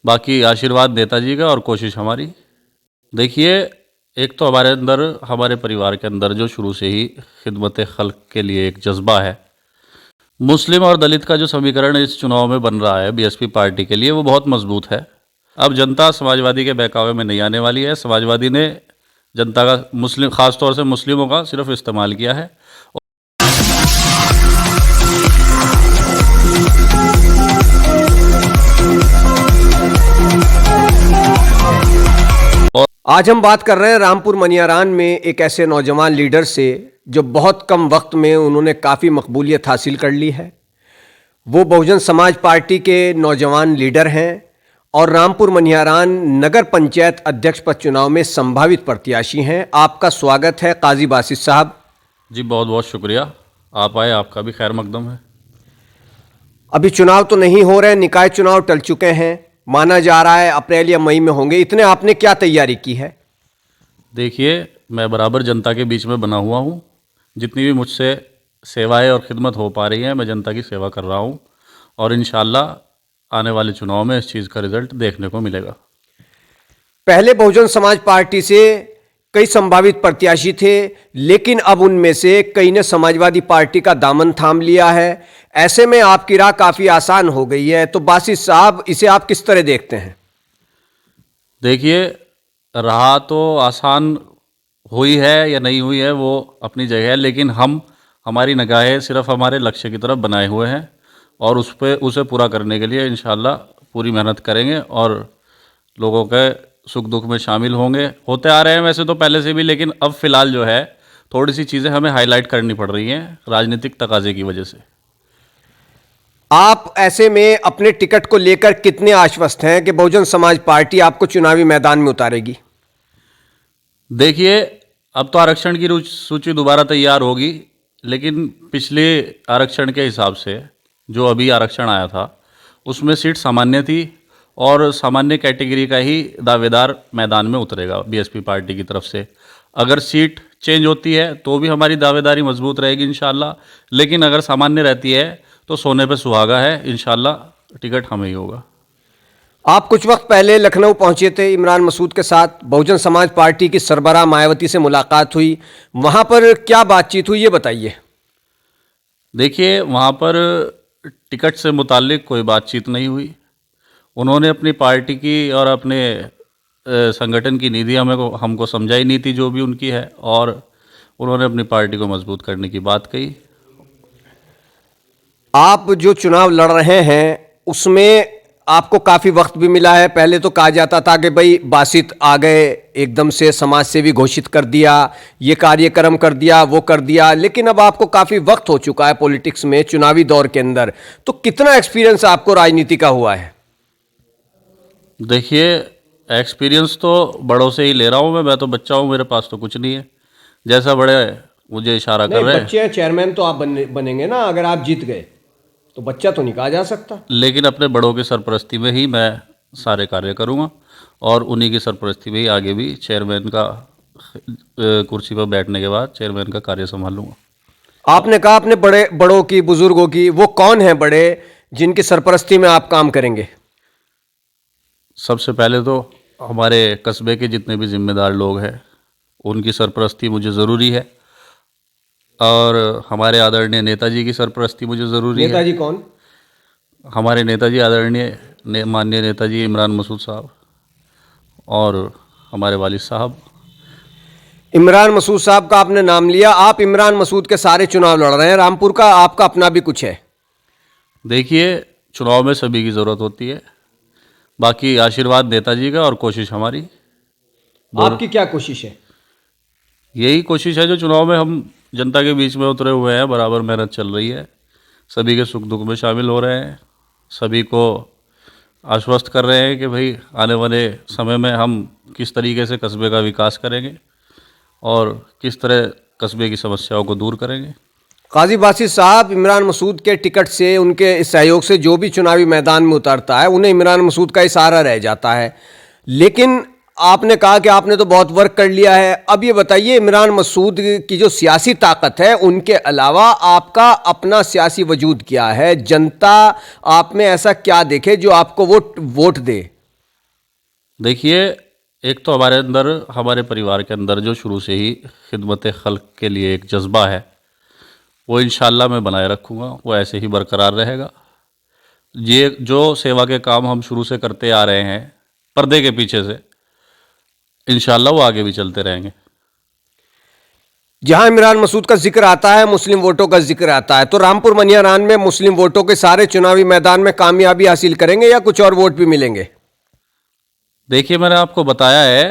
बाकी आशीर्वाद नेताजी का और कोशिश हमारी। देखिए, एक तो हमारे अंदर, हमारे परिवार के अंदर जो शुरू से ही खिदमत खल्क के लिए एक जज्बा है, मुस्लिम और दलित का जो समीकरण इस चुनाव में बन रहा है बीएसपी पार्टी के लिए, वो बहुत मजबूत है। अब जनता समाजवादी के बहकावे में नहीं आने वाली है। समाजवादी ने जनता का, मुस्लिम, खास तौर से मुस्लिमों का सिर्फ इस्तेमाल किया है। आज हम बात कर रहे हैं रामपुर मनियारान में एक ऐसे नौजवान लीडर से जो बहुत कम वक्त में उन्होंने काफ़ी मकबूलियत हासिल कर ली है। वो बहुजन समाज पार्टी के नौजवान लीडर हैं और रामपुर मनियारान नगर पंचायत अध्यक्ष पद चुनाव में संभावित प्रत्याशी हैं। आपका स्वागत है काजी बासित साहब। जी बहुत बहुत शुक्रिया, आप आए, आपका भी खैर मकदम है। अभी चुनाव तो नहीं हो रहे, निकाय चुनाव टल चुके हैं, माना जा रहा है अप्रैल या मई में होंगे। इतने आपने क्या तैयारी की है? देखिए, मैं बराबर जनता के बीच में बना हुआ हूँ। जितनी भी मुझसे सेवाएं और खिदमत हो पा रही है, मैं जनता की सेवा कर रहा हूँ और इंशाल्लाह आने वाले चुनाव में इस चीज़ का रिजल्ट देखने को मिलेगा। पहले बहुजन समाज पार्टी से कई संभावित प्रत्याशी थे, लेकिन अब उनमें से कई ने समाजवादी पार्टी का दामन थाम लिया है। ऐसे में आपकी राह काफ़ी आसान हो गई है। तो बासित साहब, इसे आप किस तरह देखते हैं? देखिए, राह तो आसान हुई है या नहीं हुई है वो अपनी जगह है, लेकिन हमारी निगाहें सिर्फ हमारे लक्ष्य की तरफ बनाए हुए हैं और उसे पूरा करने के लिए इंशाल्लाह पूरी मेहनत करेंगे और लोगों के सुख दुख में शामिल होंगे। होते आ रहे हैं वैसे तो पहले से भी, लेकिन अब फ़िलहाल जो है थोड़ी सी चीज़ें हमें हाईलाइट करनी पड़ रही हैं राजनीतिक तकाजे की वजह से। आप ऐसे में अपने टिकट को लेकर कितने आश्वस्त हैं कि बहुजन समाज पार्टी आपको चुनावी मैदान में उतारेगी? देखिए, अब तो आरक्षण की सूची दोबारा तैयार होगी, लेकिन पिछले आरक्षण के हिसाब से जो अभी आरक्षण आया था उसमें सीट सामान्य थी और सामान्य कैटेगरी का ही दावेदार मैदान में उतरेगा बीएसपी पार्टी की तरफ से। अगर सीट चेंज होती है तो भी हमारी दावेदारी मजबूत रहेगी इंशाल्लाह, लेकिन अगर सामान्य रहती है तो सोने पे सुहागा है, इंशाल्लाह टिकट हमें ही होगा। आप कुछ वक्त पहले लखनऊ पहुंचे थे इमरान मसूद के साथ। बहुजन समाज पार्टी की सरबराह मायावती से मुलाकात हुई, वहां पर क्या बातचीत हुई ये बताइए। देखिए, वहाँ पर टिकट से मुताल्लिक कोई बातचीत नहीं हुई। उन्होंने अपनी पार्टी की और अपने संगठन की नीति हमको समझाई, नीति जो भी उनकी है, और उन्होंने अपनी पार्टी को मजबूत करने की बात कही। आप जो चुनाव लड़ रहे हैं उसमें आपको काफ़ी वक्त भी मिला है। पहले तो कहा जाता था कि भाई बासित आ गए, एकदम से समाज सेवी घोषित कर दिया, ये कार्यक्रम कर दिया, वो कर दिया, लेकिन अब आपको काफ़ी वक्त हो चुका है पॉलिटिक्स में, चुनावी दौर के अंदर। तो कितना एक्सपीरियंस आपको राजनीति का हुआ है? देखिए, एक्सपीरियंस तो बड़ों से ही ले रहा हूँ मैं तो बच्चा हूँ, मेरे पास तो कुछ नहीं है। जैसा बड़े मुझे इशारा कर रहे हैं। बच्चे हैं, चेयरमैन तो आप बनेंगे ना अगर आप जीत गए, तो बच्चा तो नहीं कहा जा सकता। लेकिन अपने बड़ों की सरपरस्ती में ही मैं सारे कार्य करूँगा और उन्हीं की सरपरस्ती में ही आगे भी चेयरमैन का कुर्सी पर बैठने के बाद चेयरमैन का कार्य संभालूंगा। आपने कहा अपने बड़ों की, बुजुर्गों की, वो कौन है बड़े जिनकी सरपरस्ती में आप काम करेंगे? सबसे पहले तो हमारे कस्बे के जितने भी जिम्मेदार लोग हैं उनकी सरपरस्ती मुझे ज़रूरी है और हमारे आदरणीय नेताजी की सरपरस्ती मुझे ज़रूरी है। नेताजी कौन? हमारे नेताजी आदरणीय माननीय नेताजी इमरान मसूद साहब और हमारे वालिद साहब। इमरान मसूद साहब का आपने नाम लिया। आप इमरान मसूद के सारे चुनाव लड़ रहे हैं, रामपुर का आपका अपना भी कुछ है। देखिए, चुनाव में सभी की ज़रूरत होती है, बाकी आशीर्वाद नेताजी का और कोशिश हमारी। आपकी क्या कोशिश है? यही कोशिश है जो चुनाव में हम जनता के बीच में उतरे हुए हैं, बराबर मेहनत चल रही है, सभी के सुख दुख में शामिल हो रहे हैं, सभी को आश्वस्त कर रहे हैं कि भाई आने वाले समय में हम किस तरीके से कस्बे का विकास करेंगे और किस तरह कस्बे की समस्याओं को दूर करेंगे। काजी बासित साहब, इमरान मसूद के टिकट से, उनके इस सहयोग से जो भी चुनावी मैदान में उतरता है उन्हें इमरान मसूद का ही सहारा रह जाता है। लेकिन आपने कहा कि आपने तो बहुत वर्क कर लिया है। अब ये बताइए, इमरान मसूद की जो सियासी ताकत है उनके अलावा आपका अपना सियासी वजूद क्या है? जनता आप में ऐसा क्या देखे जो आपको वोट दे? देखिए, एक तो हमारे अंदर, हमारे परिवार के अंदर जो शुरू से ही खिदमत खल्क के लिए एक जज्बा है, वो इंशाल्लाह मैं बनाए रखूँगा, वो ऐसे ही बरकरार रहेगा। ये जो सेवा के काम हम शुरू से करते आ रहे हैं पर्दे के पीछे से, इंशाल्लाह वो आगे भी चलते रहेंगे। जहां इमरान मसूद का जिक्र आता है, मुस्लिम वोटों का जिक्र आता है, तो रामपुर मनियारान में मुस्लिम वोटों के सारे चुनावी मैदान में कामयाबी हासिल करेंगे या कुछ और वोट भी मिलेंगे? देखिए, मैंने आपको बताया है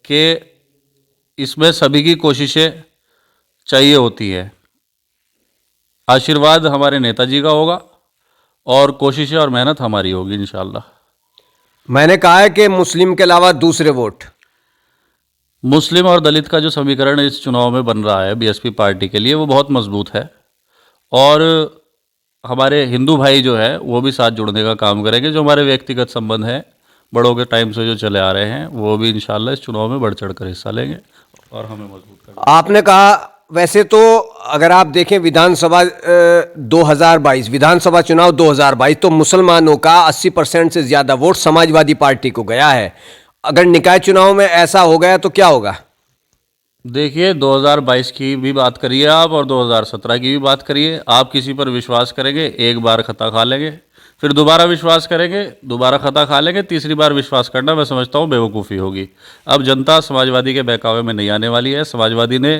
कि इसमें सभी की कोशिशें चाहिए होती है। आशीर्वाद हमारे नेताजी का होगा और कोशिशें और मेहनत हमारी होगी इंशाल्लाह। मैंने कहा है कि मुस्लिम के अलावा दूसरे वोट। मुस्लिम और दलित का जो समीकरण इस चुनाव में बन रहा है बीएसपी पार्टी के लिए, वो बहुत मजबूत है और हमारे हिंदू भाई जो है वो भी साथ जुड़ने का काम करेंगे। जो हमारे व्यक्तिगत संबंध हैं बड़ों के टाइम से जो चले आ रहे हैं, वो भी इंशाल्लाह इस चुनाव में बढ़ चढ़ कर हिस्सा लेंगे और हमें मजबूत करेंगे। आपने कहा, वैसे तो अगर आप देखें विधानसभा 2022 विधानसभा चुनाव 2022, तो मुसलमानों का 80% से ज़्यादा वोट समाजवादी पार्टी को गया है। अगर निकाय चुनाव में ऐसा हो गया तो क्या होगा? देखिए, 2022 की भी बात करिए आप और 2017 की भी बात करिए, आप किसी पर विश्वास करेंगे, एक बार खता खा लेंगे, फिर दोबारा विश्वास करेंगे, दोबारा खता खा लेंगे, तीसरी बार विश्वास करना मैं समझता हूँ बेवकूफ़ी होगी। अब जनता समाजवादी के बहकावे में नहीं आने वाली है। समाजवादी ने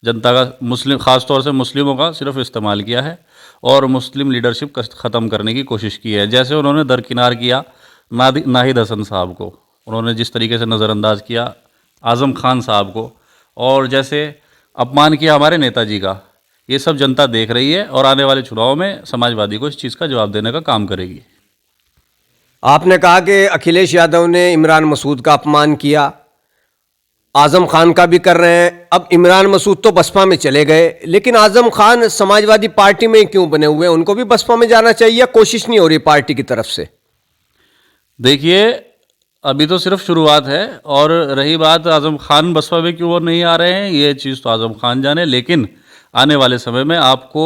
जनता का, मुस्लिम, ख़ास तौर से मुस्लिमों का सिर्फ इस्तेमाल किया है और मुस्लिम लीडरशिप ख़त्म करने की कोशिश की है। जैसे उन्होंने दरकिनार किया नाहिद हसन साहब को, उन्होंने जिस तरीके से नज़रअंदाज किया आज़म खान साहब को, और जैसे अपमान किया हमारे नेताजी का, ये सब जनता देख रही है और आने वाले चुनाव में समाजवादी को इस चीज़ का जवाब देने का काम करेगी। आपने कहा कि अखिलेश यादव ने इमरान मसूद का अपमान किया, आज़म खान का भी कर रहे हैं। अब इमरान मसूद तो बसपा में चले गए, लेकिन आज़म खान समाजवादी पार्टी में क्यों बने हुए हैं? उनको भी बसपा में जाना चाहिए या कोशिश नहीं हो रही पार्टी की तरफ से? देखिए, अभी तो सिर्फ शुरुआत है और रही बात आज़म खान बसपा में क्यों नहीं आ रहे हैं, ये चीज़ तो आज़म खान जाने, लेकिन आने वाले समय में आपको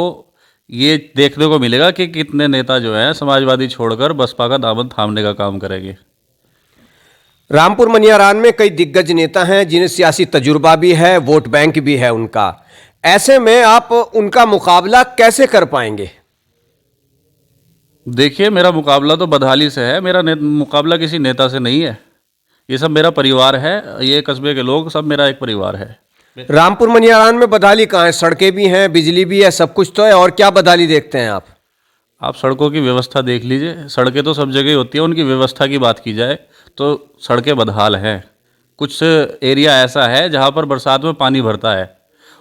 ये देखने को मिलेगा कि कितने नेता जो हैं समाजवादी छोड़कर बसपा का दामन थामने का काम करेंगे। रामपुर मनियारान में कई दिग्गज नेता हैं जिन्हें सियासी तजुर्बा भी है, वोट बैंक भी है उनका। ऐसे में आप उनका मुकाबला कैसे कर पाएंगे? देखिए, मेरा मुकाबला तो बदहाली से है, मेरा मुकाबला किसी नेता से नहीं है। ये सब मेरा परिवार है, ये कस्बे के लोग सब मेरा एक परिवार है। रामपुर मनियारान में बदहाली कहाँ है? सड़कें भी हैं, बिजली भी है, सब कुछ तो है, और क्या बदहाली देखते हैं आप? आप सड़कों की व्यवस्था देख लीजिए, सड़कें तो सब जगह होती है, उनकी व्यवस्था की बात की जाए तो सड़कें बदहाल हैं। कुछ एरिया ऐसा है जहाँ पर बरसात में पानी भरता है,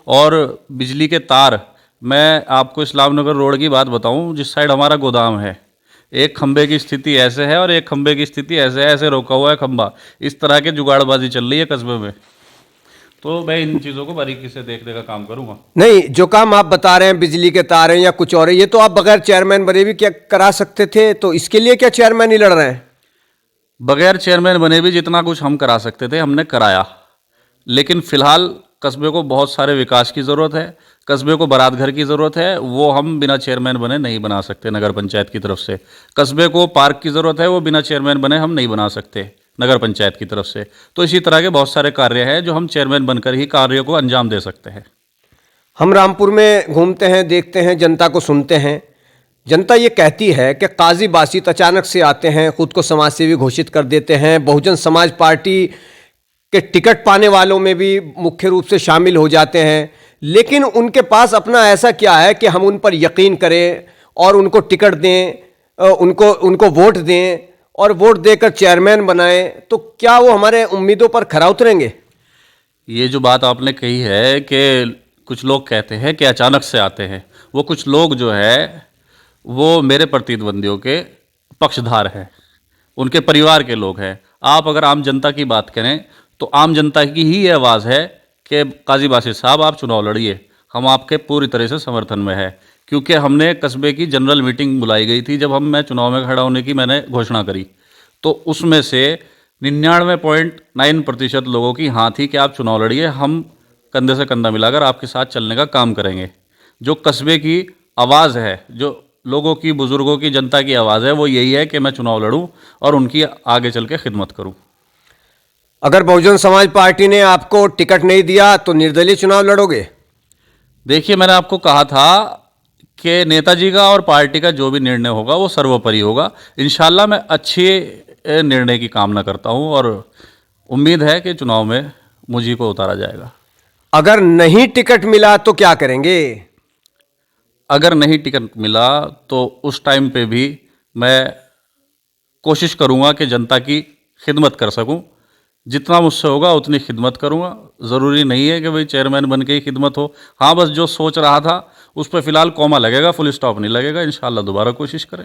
और बिजली के तार, मैं आपको इस्लाम नगर रोड की बात बताऊं, जिस साइड हमारा गोदाम है, एक खंबे की स्थिति ऐसे है और एक खंबे की स्थिति ऐसे है, ऐसे रोका हुआ है खंबा। इस तरह के जुगाड़बाजी चल रही है कस्बे में, तो मैं इन चीज़ों को बारीकी से देखने का काम करूँगा। नहीं, जो काम आप बता रहे हैं, बिजली के तार हैं या कुछ और है, ये तो आप बगैर चेयरमैन बने भी क्या करा सकते थे, तो इसके लिए क्या चेयरमैन ही लड़ रहे हैं? बगैर चेयरमैन बने भी जितना कुछ हम करा सकते थे हमने कराया, लेकिन फ़िलहाल कस्बे को बहुत सारे विकास की ज़रूरत है, कस्बे को बारात घर की ज़रूरत है, वो हम बिना चेयरमैन बने नहीं बना सकते नगर पंचायत की तरफ से। कस्बे को पार्क की ज़रूरत है, वो बिना चेयरमैन बने हम नहीं बना सकते नगर पंचायत की तरफ से। तो इसी तरह के बहुत सारे कार्य हैं जो हम चेयरमैन बनकर ही कार्यों को अंजाम दे सकते हैं। हम रामपुर में घूमते हैं, देखते हैं, जनता को सुनते हैं। जनता ये कहती है कि काजी बासित अचानक से आते हैं, खुद को समाज सेवी घोषित कर देते हैं, बहुजन समाज पार्टी के टिकट पाने वालों में भी मुख्य रूप से शामिल हो जाते हैं, लेकिन उनके पास अपना ऐसा क्या है कि हम उन पर यकीन करें और उनको टिकट दें, उनको वोट दें और वोट देकर चेयरमैन बनाएं, तो क्या वो हमारे उम्मीदों पर खरा उतरेंगे? ये जो बात आपने कही है कि कुछ लोग कहते हैं कि अचानक से आते हैं, वो कुछ लोग जो है वो मेरे प्रतिद्वंदियों के पक्षधार हैं, उनके परिवार के लोग हैं। आप अगर आम जनता की बात करें तो आम जनता की ही ये आवाज़ है कि काजी बासित साहब आप चुनाव लड़िए, हम आपके पूरी तरह से समर्थन में है। क्योंकि हमने कस्बे की जनरल मीटिंग बुलाई गई थी, जब मैं चुनाव में खड़ा होने की मैंने घोषणा करी, तो उसमें से 99.9% लोगों की हाँ थी कि आप चुनाव लड़िए, हम कंधे से कंधा मिलाकर आपके साथ चलने का काम करेंगे। जो कस्बे की आवाज़ है, जो लोगों की, बुज़ुर्गों की, जनता की आवाज़ है, वो यही है कि मैं चुनाव लड़ूं और उनकी आगे चल के खिदमत करूं। अगर बहुजन समाज पार्टी ने आपको टिकट नहीं दिया तो निर्दलीय चुनाव लड़ोगे? देखिए, मैंने आपको कहा था कि नेताजी का और पार्टी का जो भी निर्णय होगा वो सर्वोपरि होगा। इंशाल्लाह मैं अच्छे निर्णय की कामना करता हूं और उम्मीद है कि चुनाव में मुझी को उतारा जाएगा। अगर नहीं टिकट मिला तो क्या करेंगे? अगर नहीं टिकट मिला तो उस टाइम पे भी मैं कोशिश करूंगा कि जनता की खिदमत कर सकूं। जितना मुझसे होगा उतनी खिदमत करूंगा। ज़रूरी नहीं है कि भाई चेयरमैन बन के ही खिदमत हो। हाँ, बस जो सोच रहा था उस पर फ़िलहाल कॉमा लगेगा, फुल स्टॉप नहीं लगेगा। इंशाल्लाह दोबारा कोशिश करें।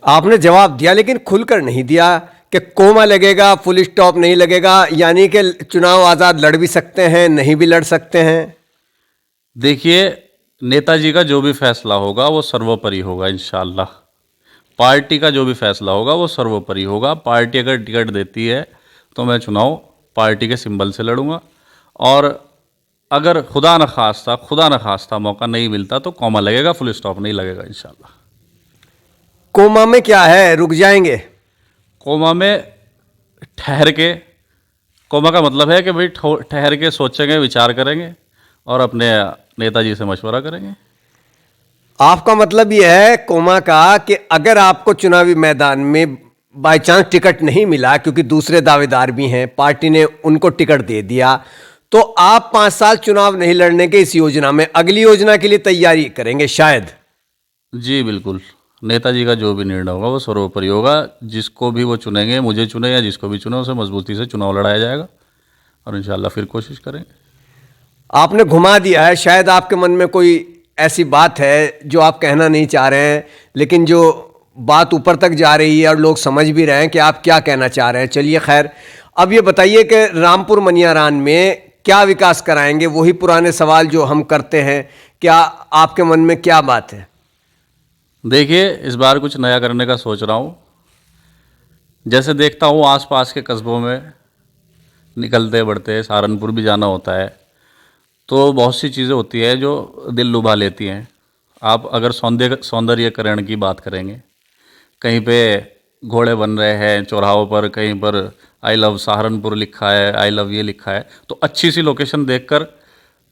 आपने जवाब दिया लेकिन खुलकर नहीं दिया कि कोमा लगेगा, फुल स्टॉप नहीं लगेगा, यानी कि चुनाव आज़ाद लड़ भी सकते हैं, नहीं भी लड़ सकते हैं। देखिए, नेताजी का जो भी फैसला होगा वो सर्वोपरि होगा। इंशाल्लाह पार्टी का जो भी फैसला होगा वो सर्वोपरि होगा। पार्टी अगर टिकट देती है तो मैं चुनाव पार्टी के सिंबल से लड़ूंगा, और अगर खुदा न खास्ता मौका नहीं मिलता तो कॉमा लगेगा, फुल स्टॉप नहीं लगेगा इंशाल्लाह। कोमा में क्या है, रुक जाएंगे? कोमा में ठहर के, कोमा का मतलब है कि भाई ठहर के सोचेंगे, विचार करेंगे और अपने नेताजी से मशवरा करेंगे। आपका मतलब यह है कोमा का कि अगर आपको चुनावी मैदान में बाय चांस टिकट नहीं मिला, क्योंकि दूसरे दावेदार भी हैं, पार्टी ने उनको टिकट दे दिया, तो आप 5 साल चुनाव नहीं लड़ने के इस योजना में अगली योजना के लिए तैयारी करेंगे शायद? जी बिल्कुल, नेताजी का जो भी निर्णय होगा वो सर्वोपरि होगा। जिसको भी वो चुनेंगे, मुझे चुने या जिसको भी चुने, उसे मजबूती से चुनाव लड़ाया जाएगा और इंशाल्लाह फिर कोशिश करेंगे। आपने घुमा दिया है, शायद आपके मन में कोई ऐसी बात है जो आप कहना नहीं चाह रहे हैं, लेकिन जो बात ऊपर तक जा रही है और लोग समझ भी रहे हैं कि आप क्या कहना चाह रहे हैं। चलिए खैर, अब ये बताइए कि रामपुर मनियारान में क्या विकास कराएंगे? वही पुराने सवाल जो हम करते हैं, क्या आपके मन में क्या बात है? देखिए, इस बार कुछ नया करने का सोच रहा हूँ। जैसे देखता हूँ आसपास के कस्बों में निकलते बढ़ते, सहारनपुर भी जाना होता है, तो बहुत सी चीज़ें होती है जो दिल लुभा लेती हैं। आप अगर सौंदर्यकरण की बात करेंगे, कहीं पे घोड़े बन रहे हैं चौराहों पर, कहीं पर आई लव सहारनपुर लिखा है, आई लव ये लिखा है, तो अच्छी सी लोकेशन देखकर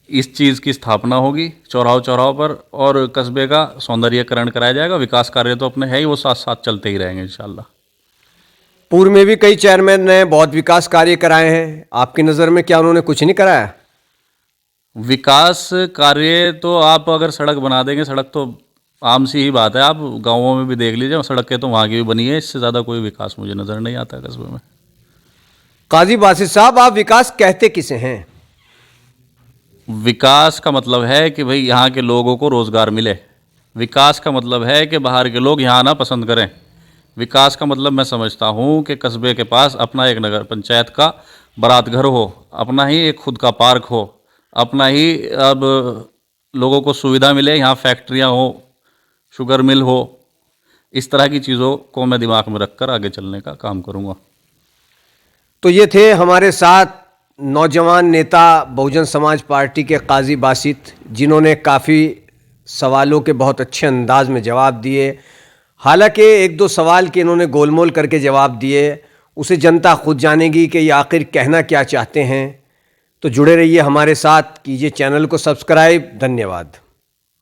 इस चीज़ की स्थापना होगी चौराहों पर, और कस्बे का सौंदर्यकरण कराया जाएगा। विकास कार्य तो अपने है ही, वो साथ साथ चलते ही रहेंगे इंशाल्लाह। पूर्व में भी कई चेयरमैन ने बहुत विकास कार्य कराए हैं, आपकी नज़र में क्या उन्होंने कुछ नहीं कराया? विकास कार्य तो आप अगर सड़क बना देंगे, सड़क तो आम सी ही बात है, आप गाँवों में भी देख लीजिए, सड़कें तो वहाँ की भी बनी है। इससे ज़्यादा कोई विकास मुझे नज़र नहीं आता कस्बे में। काजी बासित साहब, आप विकास कहते किसे हैं? विकास का मतलब है कि भाई यहाँ के लोगों को रोज़गार मिले। विकास का मतलब है कि बाहर के लोग यहाँ आना पसंद करें। विकास का मतलब मैं समझता हूँ कि कस्बे के पास अपना एक नगर पंचायत का बारात घर हो, अपना ही एक खुद का पार्क हो, अपना ही अब लोगों को सुविधा मिले, यहाँ फैक्ट्रियाँ हो, शुगर मिल हो। इस तरह की चीज़ों को मैं दिमाग में रखकर आगे चलने का काम करूँगा। तो ये थे हमारे साथ नौजवान नेता बहुजन समाज पार्टी के काजी बासित, जिन्होंने काफ़ी सवालों के बहुत अच्छे अंदाज में जवाब दिए। हालांकि 1-2 सवाल के इन्होंने गोलमोल करके जवाब दिए, उसे जनता खुद जानेगी कि ये आखिर कहना क्या चाहते हैं। तो जुड़े रहिए हमारे साथ, कीजिए चैनल को सब्सक्राइब। धन्यवाद।